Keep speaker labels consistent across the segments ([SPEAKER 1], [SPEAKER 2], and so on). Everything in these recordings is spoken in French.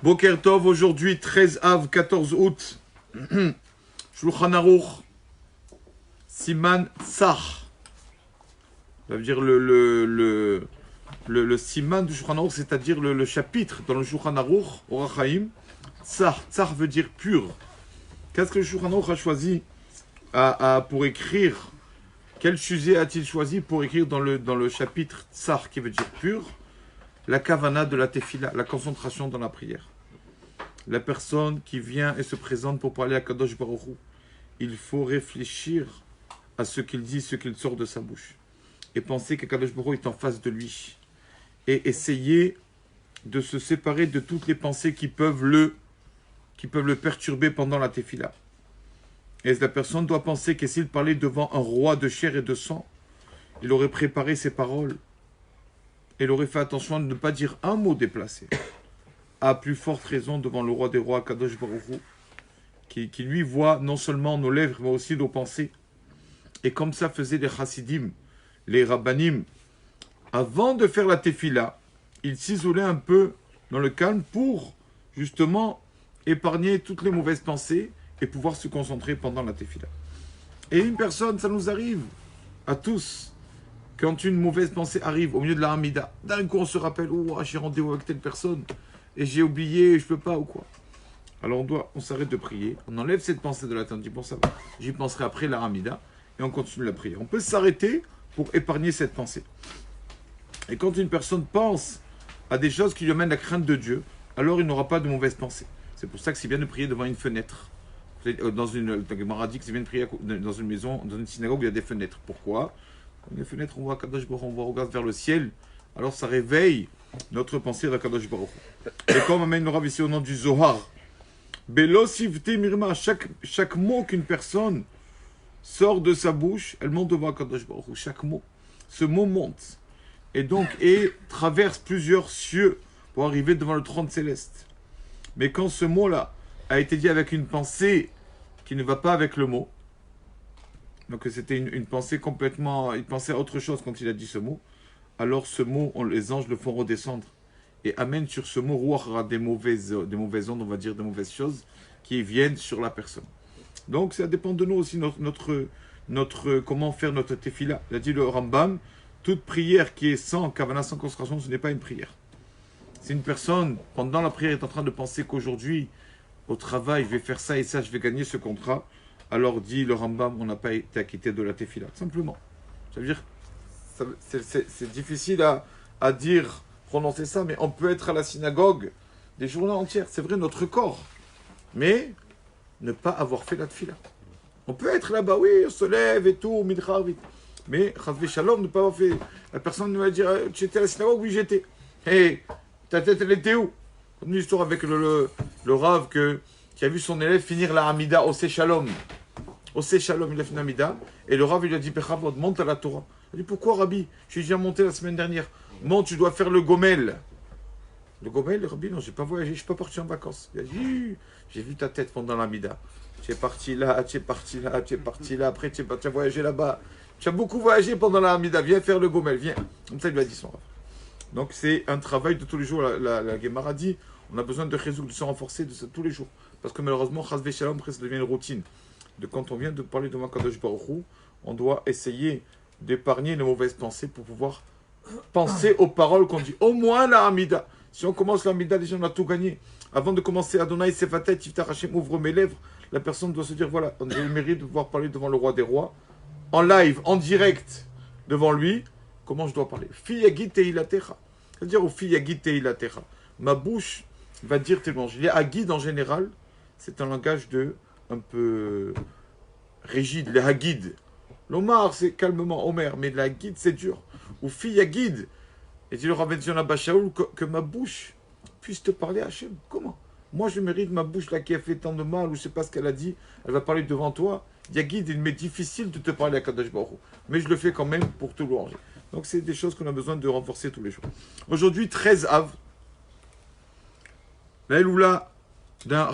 [SPEAKER 1] Boker Tov, aujourd'hui 13 av, 14 août. Shulchan Aruch, Siman Tsar. Ça veut dire le Siman du Shulchan Aruch, c'est-à-dire le chapitre dans le Shulchan Aruch, Orach Chaim. Tsar. Tsar veut dire pur. Qu'est-ce que le Shulchan Aruch a choisi pour écrire? Quel sujet a-t-il choisi pour écrire dans le chapitre Tsar, qui veut dire pur? La kavana de la tefila, la concentration dans la prière. La personne qui vient et se présente pour parler à Kadosh Baruch Hu, il faut réfléchir à ce qu'il dit, ce qu'il sort de sa bouche. Et penser que Kadosh Baruch Hu est en face de lui. Et essayer de se séparer de toutes les pensées qui peuvent le perturber pendant la tefila. Et la personne doit penser que s'il parlait devant un roi de chair et de sang, il aurait préparé ses paroles. Il aurait fait attention à ne pas dire un mot déplacé. À plus forte raison devant le roi des rois, Kadosh Baruch Hu, qui lui voit non seulement nos lèvres, mais aussi nos pensées. Et comme ça faisaient les chassidim, les rabbanim, avant de faire la tefila, ils s'isolaient un peu dans le calme pour, justement, épargner toutes les mauvaises pensées et pouvoir se concentrer pendant la tefila. Et une personne, ça nous arrive à tous, quand une mauvaise pensée arrive au milieu de la Hamida, d'un coup on se rappelle, oh, j'ai rendez-vous avec telle personne, et j'ai oublié, je peux pas, ou quoi. Alors on s'arrête de prier, on enlève cette pensée de la tête, on dit, bon ça va, j'y penserai après la Hamida, et on continue la prière. On peut s'arrêter pour épargner cette pensée. Et quand une personne pense à des choses qui lui amènent la crainte de Dieu, alors il n'aura pas de mauvaise pensée. C'est pour ça que c'est bien de prier devant une fenêtre. Dans une maradie, c'est bien de prier dans une maison, dans une synagogue où il y a des fenêtres. Pourquoi? Les fenêtres, on voit Kadosh Baruch Hu, on regarde vers le ciel, alors ça réveille notre pensée vers Kadosh Baruch Hu. Et comme amène le Rav ici au nom du Zohar, Belo Sivte Mirma, chaque mot qu'une personne sort de sa bouche, elle monte devant Kadosh Baruch Hu, chaque mot. Ce mot monte, et traverse plusieurs cieux pour arriver devant le trône céleste. Mais quand ce mot-là a été dit avec une pensée qui ne va pas avec le mot, donc c'était une pensée complètement... Il pensait à autre chose quand il a dit ce mot. Alors ce mot, les anges le font redescendre. Et amènent sur ce mot Ruach des mauvaises ondes, on va dire, des mauvaises choses qui viennent sur la personne. Donc ça dépend de nous aussi, notre comment faire notre tefila. Il a dit le Rambam, toute prière qui est sans kavana, sans concentration, ce n'est pas une prière. Si une personne, pendant la prière, est en train de penser qu'aujourd'hui, au travail, je vais faire ça et ça, je vais gagner ce contrat, alors dit le Rambam, on n'a pas été acquitté de la tefila. Simplement. Ça veut dire, c'est difficile à dire, prononcer ça, mais on peut être à la synagogue des journées entières. C'est vrai, notre corps. Mais ne pas avoir fait la tefila. On peut être là-bas, oui, on se lève et tout, midra, vite. Mais, chazvé shalom, ne pas avoir fait. La personne va dire, tu étais à la synagogue? Oui, j'étais. Hé, ta tête, elle était où? Comme une histoire avec le Rav qui a vu son élève finir la Hamida au Shalom. Au Shalom, il a fini la Hamida. Et le Rav, il lui a dit, Bechavod, monte à la Torah. Il a dit, pourquoi, Rabbi? Je suis déjà monté la semaine dernière. Monte, tu dois faire le Gomel. Le Gomel, le Rabbi, non, j'ai pas voyagé, je suis pas parti en vacances. Il a dit, j'ai vu ta tête pendant la Hamida. Tu es parti là, tu es parti là, tu es parti là. Après, tu as voyagé là-bas. Tu as beaucoup voyagé pendant la Hamida. Viens faire le Gomel, viens. Comme ça, il lui a dit son Rav. Donc, c'est un travail de tous les jours. La Gemara dit, on a besoin de résoudre, de se renforcer de ça tous les jours. Parce que malheureusement, chazvé shalom, après, ça devient une routine. Quand on vient de parler devant Kadosh Baruch Hu, on doit essayer d'épargner les mauvaises pensées pour pouvoir penser aux paroles qu'on dit. Au moins la Hamida. Si on commence la Hamida, déjà on a tout gagné. Avant de commencer Adonai Sefatet, Yiftach Hashem, ouvre mes lèvres, la personne doit se dire, voilà, on a le mérite de pouvoir parler devant le roi des rois, en live, en direct, devant lui. Comment je dois parler? Fiyagit teilatecha. C'est-à-dire au fiyagit teilatecha. Ma bouche va dire tes louanges. Les hagids en général, c'est un langage un peu rigide. Les hagids. L'Omar, c'est calmement Omer, mais la hagid, c'est dur. Ou fiyagid. Et dit le Rav Zion Abba Shaul que ma bouche puisse te parler à Hachem. Comment? Moi, je mérite ma bouche là qui a fait tant de mal, ou je ne sais pas ce qu'elle a dit, elle va parler devant toi. Yagid, il m'est difficile de te parler à Kadosh Baruch Hu, mais je le fais quand même pour te louanger. Donc, c'est des choses qu'on a besoin de renforcer tous les jours. Aujourd'hui, 13 Av, la Eloula d'un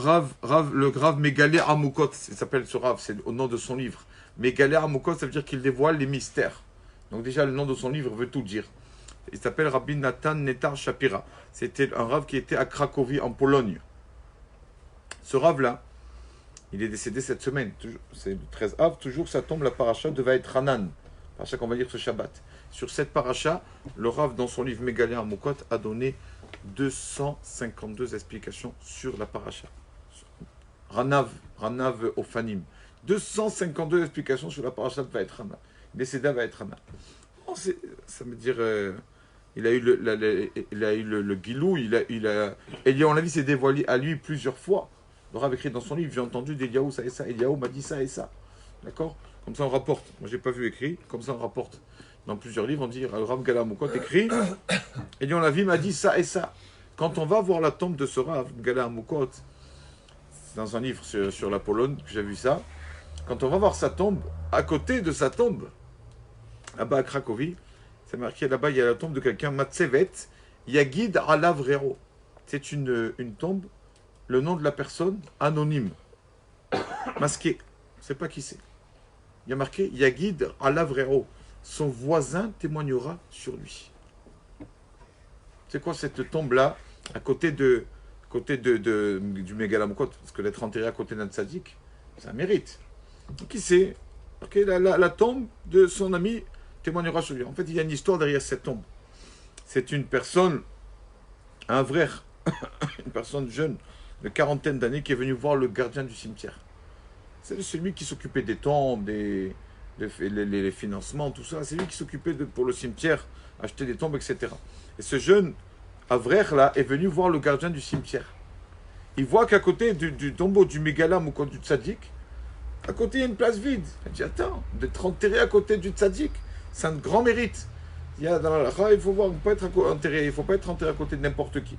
[SPEAKER 1] le Rav Megalé Amoukot, il s'appelle ce Rav, c'est au nom de son livre. Megalé Amoukot, ça veut dire qu'il dévoile les mystères. Donc déjà, le nom de son livre veut tout dire. Il s'appelle Rabbi Nathan Netar Shapira. C'était un Rav qui était à Cracovie, en Pologne. Ce Rav-là, il est décédé cette semaine. C'est le 13 av, toujours sa tombe, la paracha devait être Hanan. Paracha qu'on va dire ce Shabbat. Sur cette paracha, le Rav, dans son livre Mégalia Amukot, a donné 252 explications sur la paracha. Ranav Ofanim. 252 explications sur la paracha va être Hanan. Décédé va être Hanan. Bon, ça veut dire... il a eu le Gilou, Eliyahu on l'a vu, s'est dévoilé à lui plusieurs fois. Le Rav écrit dans son livre, j'ai entendu d'Eliyahu ça et ça, Eliyahu m'a dit ça et ça. D'accord? Comme ça on rapporte. Moi j'ai pas vu écrit, comme ça on rapporte. Dans plusieurs livres, on dit, le Rav Galamukot écrit, Eliyahu on l'a vu, m'a dit ça et ça. Quand on va voir la tombe de ce Rav Galamukot, dans un livre sur la Pologne, que j'ai vu ça, quand on va voir sa tombe, à côté de sa tombe, là-bas à Cracovie, c'est marqué là-bas, il y a la tombe de quelqu'un, Matsevet, Yagid Alavrero. C'est une tombe, le nom de la personne, anonyme, masqué. On ne sait pas qui c'est. Il y a marqué Yagid Alavrero. Son voisin témoignera sur lui. C'est quoi cette tombe-là, à côté du Mégalamukot? Parce que d'être enterré à côté d'un tzaddik, ça mérite. Qui c'est? Okay, la tombe de son ami témoignera sur lui. En fait, il y a une histoire derrière cette tombe. C'est une personne, un vrai, une personne jeune, de quarantaine d'années, qui est venue voir le gardien du cimetière. C'est celui qui s'occupait des tombes, les financements, tout ça. C'est lui qui s'occupait pour le cimetière, acheter des tombes, etc. Et ce jeune Avrer là est venu voir le gardien du cimetière. Il voit qu'à côté du tombeau du Mégalam ou du Tzaddik, à côté il y a une place vide. Il dit attends, d'être enterré à côté du Tzaddik, c'est un grand mérite. Il y a dans la Lacha, il faut voir, il ne faut pas être enterré à côté de n'importe qui.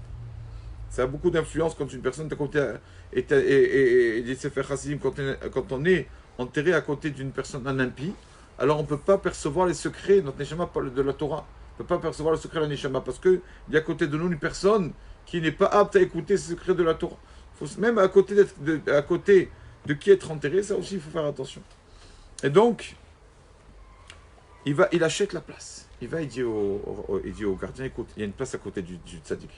[SPEAKER 1] Ça a beaucoup d'influence quand une personne est à côté et dit c'est faire chassidim quand on est enterré à côté d'une personne, un impie, alors on ne peut pas percevoir les secrets, notre neshama de la Torah. On ne peut pas percevoir le secret de la neshama parce qu'il y a à côté de nous une personne qui n'est pas apte à écouter ces secrets de la Torah. Même à côté de qui être enterré, ça aussi il faut faire attention. Et donc, il achète la place. Il dit au gardien, écoute, il y a une place à côté du tzaddik.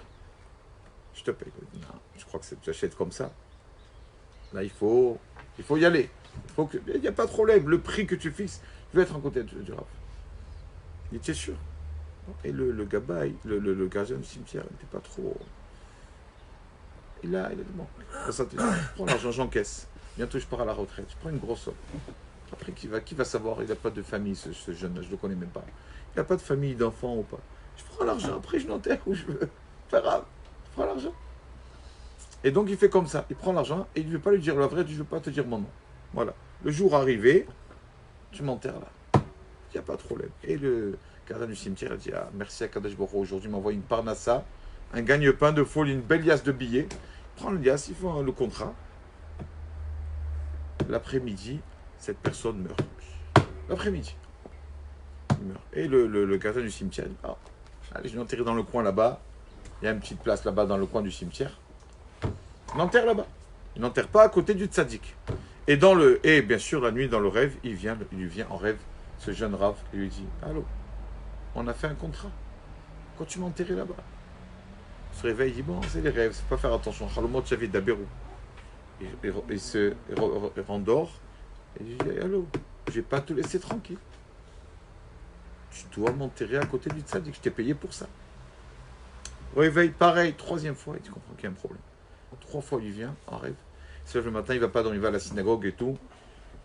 [SPEAKER 1] Je te paye. Non, je crois que tu achètes comme ça. Là, il faut y aller. Il n'y a pas de problème. Le prix que tu fixes, je vais être en côté du Rav. Il était sûr. Et le gabaï, le gardien du cimetière, il n'était pas trop... Il a dit, bon, prends l'argent, j'encaisse. Bientôt, je pars à la retraite. Je prends une grosse somme. Après, qui va savoir? Il n'a pas de famille, ce jeune-là, je ne le connais même pas. Il n'a pas de famille, d'enfants ou pas. Je prends l'argent, après, je l'enterre où je veux. Pas grave, je prends l'argent. Et donc, il fait comme ça. Il prend l'argent et il ne veut pas lui dire la vraie, je ne veux pas te dire mon nom. Voilà. Le jour arrivé, tu m'enterres là. Il n'y a pas de problème. Et le gardien du cimetière a dit, ah, merci à Kadosh Baruch Hu, aujourd'hui, il m'envoie une parnassa, un gagne-pain de folie, une belle liasse de billets. Il prend le liasse, il fait le contrat. L'après-midi, cette personne meurt. L'après-midi. Il meurt. Et le gardien du cimetière dit, ah, allez, je l'ai enterré dans le coin là-bas. Il y a une petite place là-bas dans le coin du cimetière. Il l'enterre là-bas. Il n'enterre pas à côté du tzaddik. Et bien sûr, la nuit, dans le rêve, il lui vient en rêve, ce jeune Rav, et lui dit, allô, on a fait un contrat. Quand tu m'as enterré là-bas. Il se réveille, il dit, bon, c'est les rêves, c'est pas faire attention. Chalomot Chavid Daberou. Il se rendort, et il dit, allô, je vais pas te laisser tranquille. Tu dois m'enterrer à côté du tzaddik, je t'ai payé pour ça. Réveille, pareil, troisième fois, et tu comprends qu'il y a un problème. 3 fois, il vient en rêve. Il se lève le matin, il va pas dormir, il va à la synagogue et tout.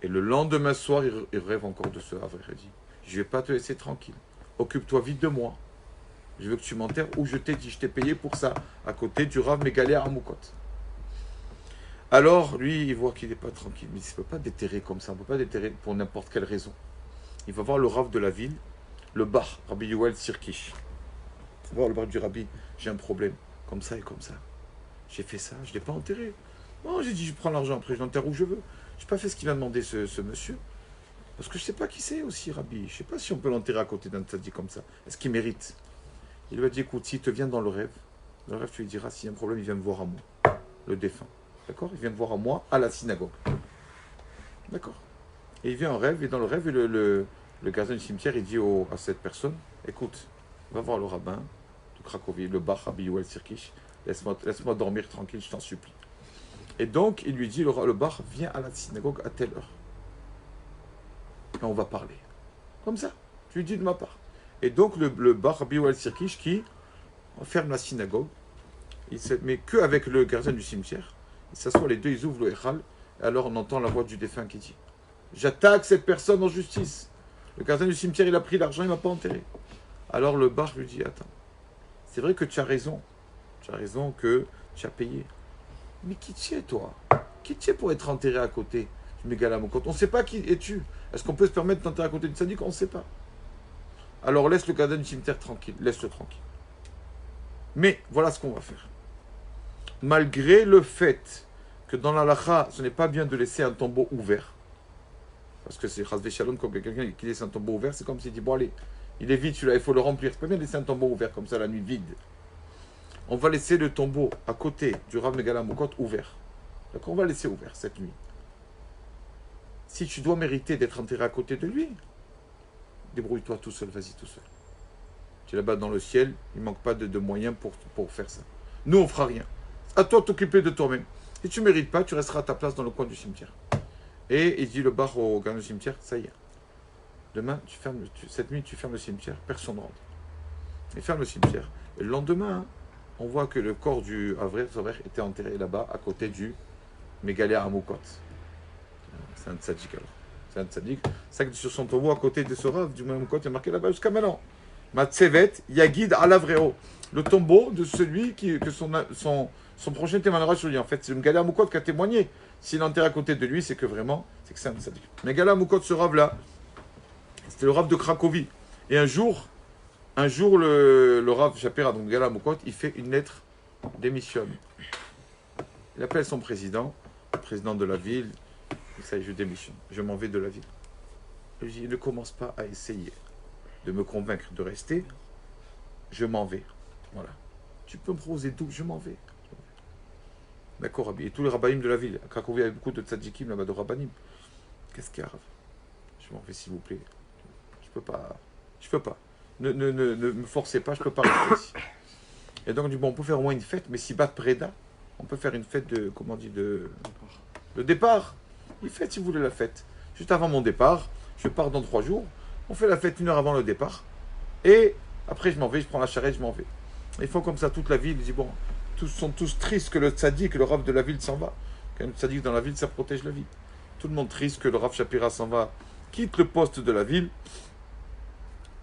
[SPEAKER 1] Et le lendemain soir, il rêve encore de ce havre. Il dit, je vais pas te laisser tranquille. Occupe-toi vite de moi. Je veux que tu m'enterres où je t'ai dit, je t'ai payé pour ça, à côté du Rav Mégalé à Amukot. Alors, lui, il voit qu'il n'est pas tranquille. Mais il ne peut pas déterrer comme ça, on ne peut pas déterrer pour n'importe quelle raison. Il va voir le Rav de la ville, le Bar, Rabbi Yoel Sirkish. Il va voir le Bar du Rabbi, j'ai un problème, comme ça et comme ça. J'ai fait ça, je ne l'ai pas enterré. Non, j'ai dit, je prends l'argent, après je l'enterre où je veux. Je n'ai pas fait ce qu'il vient demander ce monsieur. Parce que je ne sais pas qui c'est aussi, Rabbi. Je ne sais pas si on peut l'enterrer à côté d'un tzaddik comme ça. Est-ce qu'il mérite? Il lui a dit, écoute, s'il te vient dans le rêve, tu lui diras, s'il y a un problème, il vient me voir à moi, le défunt. D'accord? Il vient me voir à moi, à la synagogue. D'accord? Et il vient en rêve, et dans le rêve, le gardien du cimetière, il dit à cette personne, écoute, Va voir le rabbin de Cracovie, le Bach Rabbi Yoel Sirkish. Laisse-moi dormir tranquille, je t'en supplie. Et donc, il lui dit, le Bach, viens à la synagogue à telle heure. Et on va parler. Comme ça, tu lui dis de ma part. Et donc, le Bach Rabbi Yoel Sirkish qui ferme la synagogue, mais qu'avec le gardien du cimetière. Ils s'assoient les deux, ils ouvrent le Echal, et alors on entend la voix du défunt qui dit, j'attaque cette personne en justice. Le gardien du cimetière, il a pris l'argent, il ne m'a pas enterré. Alors le Bach lui dit, attends, c'est vrai que tu as raison. Tu as raison que tu as payé. Mais qui tu es, toi? Qui tu es pour être enterré à côté du Mégalamokot? On ne sait pas qui es-tu. Est-ce qu'on peut se permettre d'enterrer à côté du Tzadik? On ne sait pas. Alors laisse le gardien du cimetière tranquille. Laisse-le tranquille. Mais voilà ce qu'on va faire. Malgré le fait que dans la lacha, ce n'est pas bien de laisser un tombeau ouvert, parce que c'est Chazvé Shalom, comme quelqu'un qui laisse un tombeau ouvert, c'est comme s'il dit, bon allez, il est vide celui-là, il faut le remplir. C'est pas bien de laisser un tombeau ouvert comme ça la nuit vide. On va laisser le tombeau à côté du Rav Megalamokot ouvert. D'accord, on va laisser ouvert cette nuit. Si tu dois mériter d'être enterré à côté de lui, débrouille-toi tout seul, vas-y tout seul. Tu es là-bas dans le ciel, il ne manque pas de moyens pour faire ça. Nous, on ne fera rien. À toi de t'occuper de toi-même. Si tu ne mérites pas, tu resteras à ta place dans le coin du cimetière. Et il dit le bar au gardien du cimetière, ça y est. Demain, cette nuit, tu fermes le cimetière, personne ne rentre. Il ferme le cimetière. Et le lendemain, on voit que le corps du Avrer était enterré là-bas, à côté du Mégalé Amoukot. C'est un tzaddik alors. C'est un tzaddik. C'est que sur son tombeau, à côté de ce Rav, du Amoukot, il y a marqué là-bas jusqu'à maintenant. Matsevet Yagid Alavreo. Le tombeau de celui que son prochain témoignera sur lui. En fait, c'est le Mégalé Amoukot qui a témoigné. S'il est enterré à côté de lui, c'est que vraiment, c'est que c'est un tzaddik. Mégalé Amoukot, ce Rav-là, c'était le Rav de Cracovie. Et un jour, le Rav Shapira, donc Mégalé Amoukot, il fait une lettre démissionne. Il appelle son président, le président de la ville. Il dit, je démissionne, je m'en vais de la ville. Je lui dis, ne commence pas à essayer de me convaincre de rester, je m'en vais. Voilà. Tu peux me proposer d'où? Je m'en vais. D'accord, Rabbi. Et tous les rabbinim de la ville. À Cracovie, il y avait beaucoup de tzadikim là-bas, de rabbinim. Qu'est-ce qu'il y a, Rav? Je m'en vais, s'il vous plaît. Je peux pas. Je peux pas. Ne me forcez pas, je peux pas rester ici. Et donc, on dit, bon, on peut faire au moins une fête, mais si bat Preda, on peut faire une fête de, comment on dit, de départ. Une fête, si vous voulez la fête. Juste avant mon départ, je pars dans 3 jours. On fait la fête 1 heure avant le départ. Et après, je m'en vais, je prends la charrette, je m'en vais. Ils font comme ça toute la ville. Ils disent, bon, tous sont tous tristes que le tzaddik, que le Rav de la ville s'en va. Quand le tzaddik dans la ville, ça protège la ville. Tout le monde triste que le Rav Shapira s'en va, quitte le poste de la ville.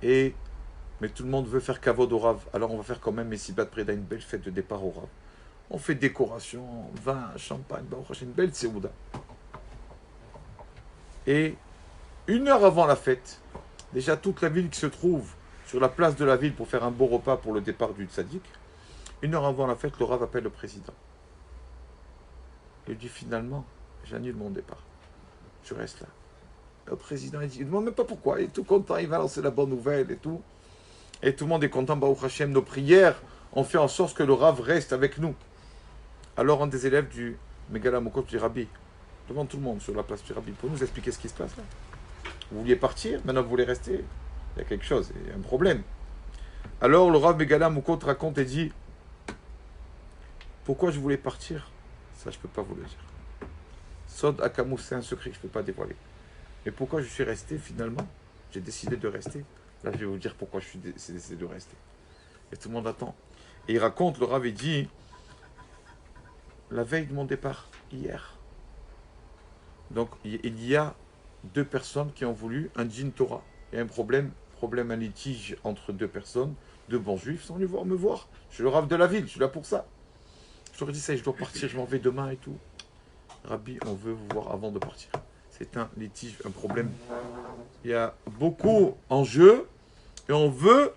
[SPEAKER 1] Mais tout le monde veut faire kavod au Rav. Alors on va faire quand même, Messibat Preda, une belle fête de départ au Rav. On fait décoration, vin, champagne, une belle séouda. Et 1 heure avant la fête, déjà toute la ville qui se trouve sur la place de la ville pour faire un beau repas pour le départ du tzaddik, 1 heure avant la fête, le Rav appelle le président. Il dit finalement, j'annule mon départ. Je reste là. Le président, il ne demande même pas pourquoi. Il est tout content, il va lancer la bonne nouvelle et tout. Et tout le monde est content. Baruch Hashem, nos prières ont fait en sorte que le Rav reste avec nous. Alors un des élèves du Megalamokot dit, Rabbi, devant tout le monde sur la place du Rabbi, pour nous expliquer ce qui se passe là. Vous vouliez partir, maintenant vous voulez rester. Il y a quelque chose, il y a un problème. Alors le Rav Megalamokot raconte et dit, pourquoi je voulais partir? Ça, je ne peux pas vous le dire. Sod Akamou, c'est un secret que je ne peux pas dévoiler. Mais pourquoi je suis resté finalement? J'ai décidé de rester. Là, je vais vous dire pourquoi j'ai décidé de rester. Et tout le monde attend. Et il raconte, le Rav, il dit, la veille de mon départ, hier. Donc, il y a 2 personnes qui ont voulu un djinn Torah. Il y a un problème, un litige entre 2 personnes, 2 bons juifs, sans venir me voir. Je suis le Rav de la ville, je suis là pour ça. Je leur ai dit ça, je dois partir, je m'en vais demain et tout. Rabbi, on veut vous voir avant de partir. C'est un litige, un problème. Il y a beaucoup en jeu et on veut,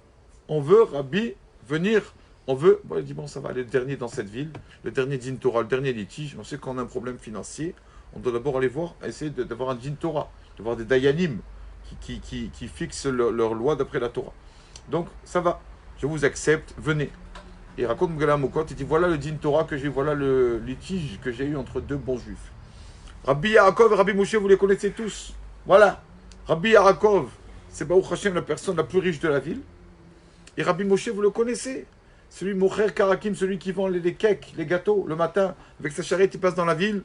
[SPEAKER 1] Rabbi, venir. On veut, bon, il dit, bon, ça va, le dernier dans cette ville, le dernier djinn Torah, le dernier litige. On sait qu'on a un problème financier. On doit d'abord aller voir, essayer d'avoir un djinn Torah, d'avoir des dayanim qui fixent leur loi d'après la Torah. Donc, ça va, je vous accepte, venez. Il raconte Megalamokot, il dit, voilà le djinn Torah que j'ai, voilà le litige que j'ai eu entre 2 bons juifs. Rabbi Yaakov et Rabbi Moshe, vous les connaissez tous. Voilà. Rabbi Yaakov, c'est Baruch Hashem, la personne la plus riche de la ville. Et Rabbi Moshe, vous le connaissez. Celui Mocher Karakim, celui qui vend les cakes, les gâteaux, le matin, avec sa charrette, il passe dans la ville.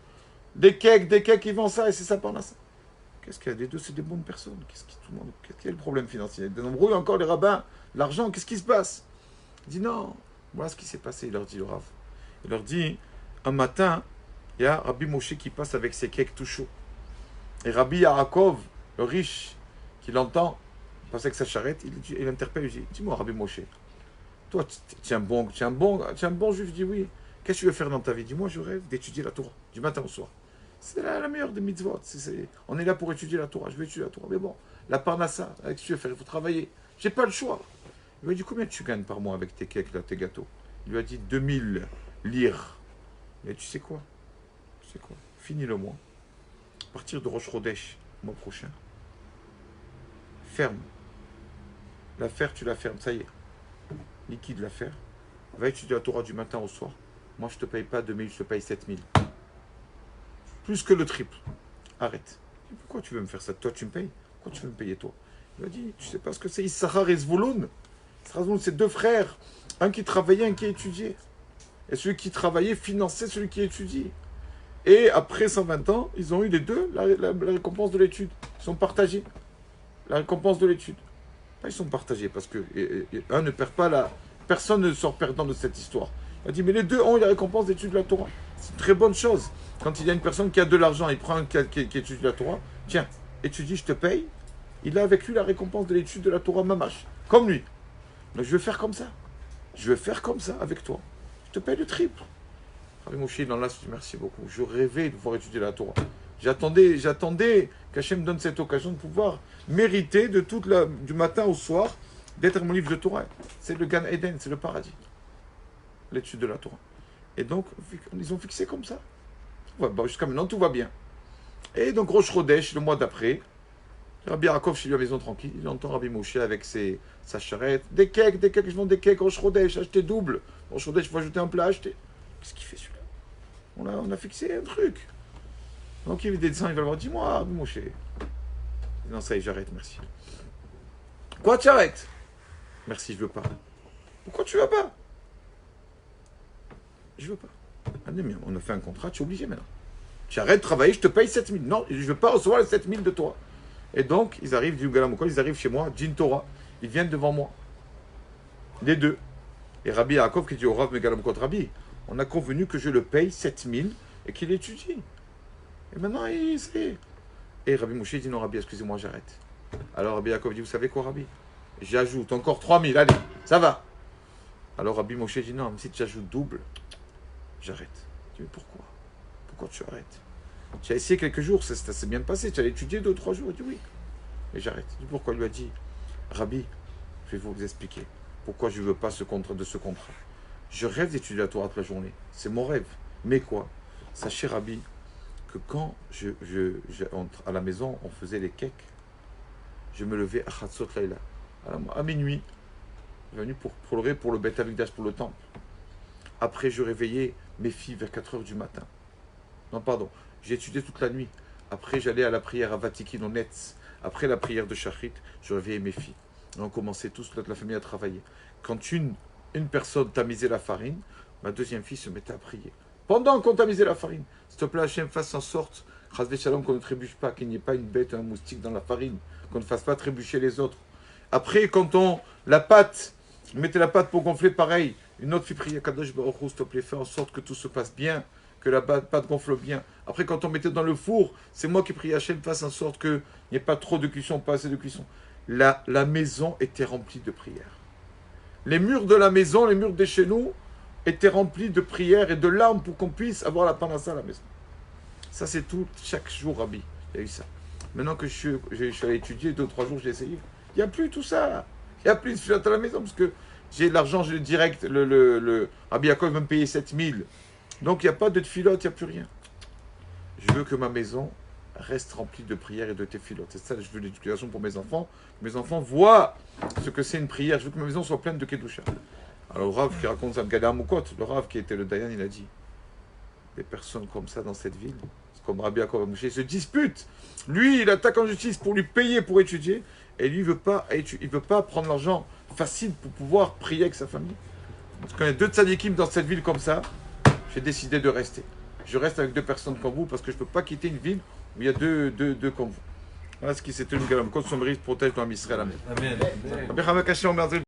[SPEAKER 1] Des cakes, il vend ça et c'est ça pendant ça. Qu'est-ce qu'il y a? Les deux, c'est des bonnes personnes. Qu'est-ce qu'il y a le problème financier? Il y a des embrouilles encore, les rabbins, l'argent, qu'est-ce qui se passe? Il dit non, voilà ce qui s'est passé, il leur dit le Rav. Il leur dit, un matin, il y a Rabbi Moshe qui passe avec ses cakes tout chauds. Et Rabbi Yaakov, le riche, qui l'entend, passe avec sa charrette, il interpelle, il dit, dis-moi Rabbi Moshe, toi, tu es un bon juif, je dis oui. Qu'est-ce que tu veux faire dans ta vie? Dis-moi, je rêve d'étudier la Torah, du matin au soir. C'est la meilleure des mitzvot. On est là pour étudier la Torah. Je veux étudier la Torah. Mais bon, la parnassa, avec ce que tu veux faire, il faut travailler. J'ai pas le choix. Il lui a dit, combien tu gagnes par mois avec tes cakes, là, tes gâteaux? Il lui a dit, 2000 lire. Il a dit, tu sais quoi? Finis le mois. À partir de Rosh Chodesh, le mois prochain, ferme. L'affaire, tu la fermes, ça y est. Liquide l'affaire. Va étudier la Torah du matin au soir. Moi, je te paye pas 2000, je te paye 7000. Plus que le triple. Arrête. Pourquoi tu veux me faire ça? Toi, tu me payes. Pourquoi tu veux me payer, toi? Il m'a dit, tu sais pas ce que c'est Issachar et Zvouloun. C'est deux frères. Un qui travaillait, un qui étudiait. Et celui qui travaillait finançait celui qui étudie. Et après 120 ans, ils ont eu les deux la récompense de l'étude. Ils sont partagés. La récompense de l'étude. Ils sont partagés parce que un ne perd pas la... Personne ne sort perdant de cette histoire. Il a dit, mais les deux ont eu la récompense d'étude de la Torah. C'est une très bonne chose. Quand il y a une personne qui a de l'argent, il prend un qui étudie la Torah. Tiens, étudie, je te paye. Il a avec lui la récompense de l'étude de la Torah Mamash. Comme lui. Mais je vais faire comme ça. Je vais faire comme ça avec toi. Je te paye le triple. Rabbi Moshe, il en l'a dit, merci beaucoup. Je rêvais de pouvoir étudier la Torah. J'attendais qu'Hachem me donne cette occasion de pouvoir mériter du matin au soir d'être mon livre de Torah. C'est le Gan Eden, c'est le paradis. L'étude de la Torah. Et donc, ils ont fixé comme ça. Jusqu'à maintenant, tout va bien. Et donc, Rosh Chodesh, le mois d'après, Rabbi Yaakov chez lui à la maison tranquille, il entend Rabbi Moshe avec sa charrette. Des cakes, je vends des cakes, Rosh Chodesh, acheter double. Rosh Chodesh, il faut ajouter un plat, acheter. Qu'est-ce qu'il fait celui-là? On a fixé un truc. Donc il descend, il va le voir, dis-moi, Rabbi Moshe. Non, ça y est, j'arrête, merci. Quoi, tu arrêtes? Merci, je veux pas. Pourquoi tu veux pas? Je veux pas. Ah, mais on a fait un contrat, tu es obligé maintenant. Tu arrêtes de travailler, je te paye 7000. Non, je ne veux pas recevoir les 7000 de toi. Et donc, ils arrivent du Galamokol, ils arrivent chez moi, Jin Torah. Ils viennent devant moi. Les deux. Et Rabbi Yaakov qui dit au Rav Megalamokot, Rabbi, on a convenu que je le paye 7000 et qu'il étudie. Et maintenant, c'est... Et Rabbi Moshe dit, non, Rabbi, excusez-moi, j'arrête. Alors Rabbi Yaakov dit, vous savez quoi, Rabbi? J'ajoute encore 3000, allez, ça va. Alors Rabbi Moshe dit, non, mais si tu ajoutes double, j'arrête. Je dis, mais pourquoi? Pourquoi tu arrêtes? Tu as essayé quelques jours, ça s'est bien passé, tu as étudié 2 ou 3 jours. Il dit, oui. Et j'arrête. Je dis, pourquoi? Il lui a dit, Rabbi, je vais vous expliquer pourquoi je ne veux pas ce contrat. Je rêve d'étudier la Torah toute la journée. C'est mon rêve. Mais quoi? Sachez, Rabbi, que quand à la maison, on faisait les cakes, je me levais à Chatzot Laïla, à minuit, venu pour pleurer pour le Beth Amikdash, pour le temple. Après, je réveillais mes filles vers 4 h du matin. Non, pardon, j'ai étudié toute la nuit. Après, j'allais à la prière à Vatikin au Netz. Après la prière de Shachrit, je réveillais mes filles. Et on commençait tous, toute la famille, à travailler. Quand une personne tamisait la farine, ma deuxième fille se mettait à prier. Pendant qu'on tamisait la farine, s'il te plaît, Hachem, fasse en sorte, Chazvé Shalom, qu'on ne trébuche pas, qu'il n'y ait pas une bête, un moustique dans la farine, qu'on ne fasse pas trébucher les autres. Après, quand on mettait la pâte pour gonfler, pareil, une autre fille priait, Kadosh Baruch Hu, s'il te plaît, fais en sorte que tout se passe bien, que la pâte gonfle bien. Après, quand on mettait dans le four, c'est moi qui priais, Hachem, fasse en sorte qu'il n'y ait pas trop de cuisson, pas assez de cuisson. La maison était remplie de prières. Les murs de la maison, les murs de chez nous, étaient remplis de prières et de larmes pour qu'on puisse avoir la panassa à la maison. Ça, c'est tout, chaque jour, Rabbi. Il y a eu ça. Maintenant que je suis allé étudier, 2 ou 3 jours, j'ai essayé. Il n'y a plus tout ça. Il n'y a plus de filote à la maison parce que j'ai de l'argent, j'ai le direct. Le Rabbi Yaakov va me payer 7000. Donc, il n'y a pas de filote, il n'y a plus rien. Je veux que ma maison reste remplie de prières et de téphilotes. C'est ça, je veux l'éducation pour mes enfants. Mes enfants voient ce que c'est une prière. Je veux que ma maison soit pleine de Kedusha. Alors, le Rav qui raconte ça, le Rav qui était le Dayan, il a dit, des personnes comme ça dans cette ville, comme Rabbi Yaakov Moshe, se disputent. Lui, il attaque en justice pour lui payer pour étudier, Et lui, il veut pas prendre l'argent facile pour pouvoir prier avec sa famille. Parce qu'il y a 2 tzadikim dans cette ville comme ça, j'ai décidé de rester. Je reste avec 2 personnes comme vous parce que je ne peux pas quitter une ville où il y a deux comme vous. Voilà ce qui s'est tenu. Que le mérite protège dans Israël. Amen.